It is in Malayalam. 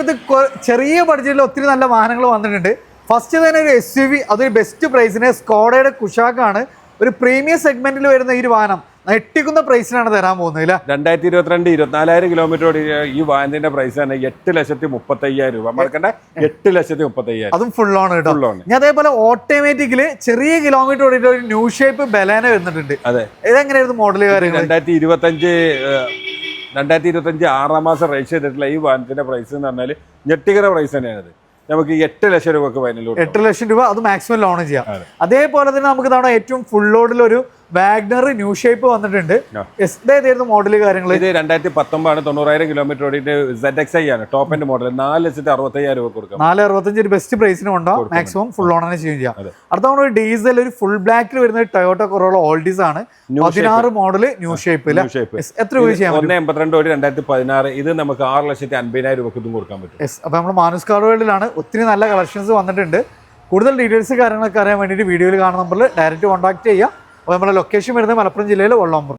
ഇത് ചെറിയ ബഡ്ജറ്റിൽ ഒത്തിരി നല്ല വാഹനങ്ങൾ വന്നിട്ടുണ്ട്. ഫസ്റ്റ് തന്നെ ഒരു SUV, അതൊരു ബെസ്റ്റ് പ്രൈസിന് സ്കോഡയുടെ കുഷാക്കാണ്. ഒരു പ്രീമിയം സെഗ്മെന്റിൽ വരുന്ന ഈ ഒരു വാഹനം ഞെട്ടിക്കുന്ന പ്രൈസിനാണ് തരാൻ പോകുന്നത്. 2022 24,000 കിലോമീറ്റർ ഈ വാഹനത്തിന്റെ പ്രൈസ് തന്നെ 8,35,000 രൂപ. മറക്കണ്ട, 8,35,000. അതും ഫുൾ ഓൺ കേട്ടോ. ഞാൻ അതേപോലെ ഓട്ടോമാറ്റിക്കല് ചെറിയ കിലോമീറ്റർ ഓടിയിട്ട് ഒരു ന്യൂ ഷേപ്പ് ബലാന വരുന്നുണ്ട്. അതെ, ഇതെങ്ങനെയായിരുന്നു മോഡൽ കാര്യങ്ങൾ? 2025 6 മാസം രജിസ്റ്റർ ചെയ്തിട്ടുള്ള ഈ വാഹനത്തിന്റെ പ്രൈസ് എന്ന് പറഞ്ഞാൽ ഞെട്ടിക്കര പ്രൈസ് തന്നെയാണ്. നമുക്ക് 8 ലക്ഷം രൂപക്ക് ഫൈനൽ 8 ലക്ഷം രൂപ, അത് മാക്സിമം ലോൺ ചെയ്യാം. അതേപോലെ തന്നെ നമുക്ക് തവണ ഏറ്റവും ഫുൾ ലോഡിൽ ഒരു വാഗ്നർ ന്യൂ ഷേപ്പ് വന്നിട്ടുണ്ട്. ഏതായിരുന്നു മോഡൽ കാര്യങ്ങൾ? ഇത് 2019 90,000 കിലോമീറ്റർ ഓടിയിട്ട് ZXi ആണ് ടോപ്പ് എൻഡ് മോഡൽ. 4,65,000 രൂപ കൊടുക്കാം. 4,65 ഒരു ബെസ്റ്റ് പ്രൈസിന് ഉണ്ടാവും. മാക്സിമം ഫുൾ ഓൺ തന്നെ ചെയ്യാം. അടുത്ത തവണ ഒരു ഡീസൽ ഒരു ഫുൾ ബ്ലാക്കിൽ വരുന്ന ടൊയോട്ട കൊറോള ഓൾഡീസ് ആണ്. 16 മോഡൽ ന്യൂ ഷേപ്പ്. എത്ര രൂപ ചെയ്യാം? 182 2016. ഇത് നമുക്ക് 6,50,000 രൂപക്ക് ഇതും കൊടുക്കാൻ പറ്റും. അപ്പൊ നമ്മൾ മാനുസ് കാർ വേൾഡിലാണ്. ഒത്തിരി നല്ല കളക്ഷൻസ് വന്നിട്ടുണ്ട്. കൂടുതൽ ഡീറ്റെയിൽസ് കാര്യങ്ങളൊക്കെ അറിയാൻ വേണ്ടിയിട്ട് വീഡിയോയിൽ കാണുന്ന നമ്പറിൽ ഡയറക്റ്റ് കോൺടാക്ട് ചെയ്യാം. അപ്പോൾ നമ്മുടെ ലൊക്കേഷൻ വരുന്നത് മലപ്പുറം ജില്ലയിലെ വള്ളംപുറം.